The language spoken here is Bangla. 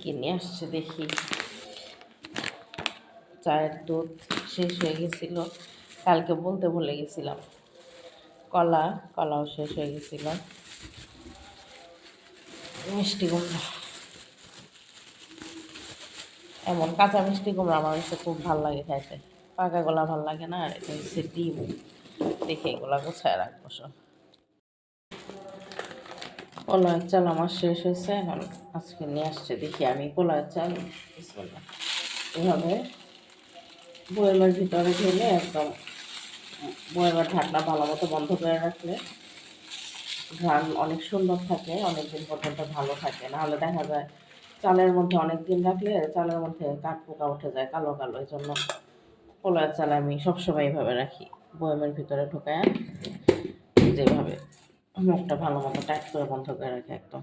কি নিয়ে আসছে দেখি। চায়ের দুধ শেষ হয়ে গেছিল, কালকে বলতে ভুলে গেছিলাম। কলাও শেষ হয়ে গেছিল। মিষ্টি কুমড়া, এমন কাঁচা মিষ্টি কুমড়া আমার কাছে খুব ভালো লাগে খাইতে, পাকা গোলা ভালো লাগে না। আর এটা হচ্ছে ডিম, দেখে এগুলা গোছায় রাখবো সব। কলার চাল আমার শেষ হয়েছে, এখন আজকে নিয়ে আসছে দেখি আমি কলার চাল এভাবে বয়েমের ভিতরে ঢেলে একদম বয়েমের ঢাকনা ভালো মতো বন্ধ করে রাখলে ঘ্রাণ অনেক সুন্দর থাকে, অনেক দিন পর্যন্ত ভালো থাকে। নাহলে দেখা যায় চালের মধ্যে অনেক দিন রাখলে চালের মধ্যে কাঠ পোকা উঠে যায় কালো কালো। এই জন্য কলার চাল আমি সবসময় এইভাবে রাখি, বয়েমের ভিতরে ঢোকায় যেভাবে মুখটা ভালো মতো টাইট করে বন্ধ করে রাখি একদম।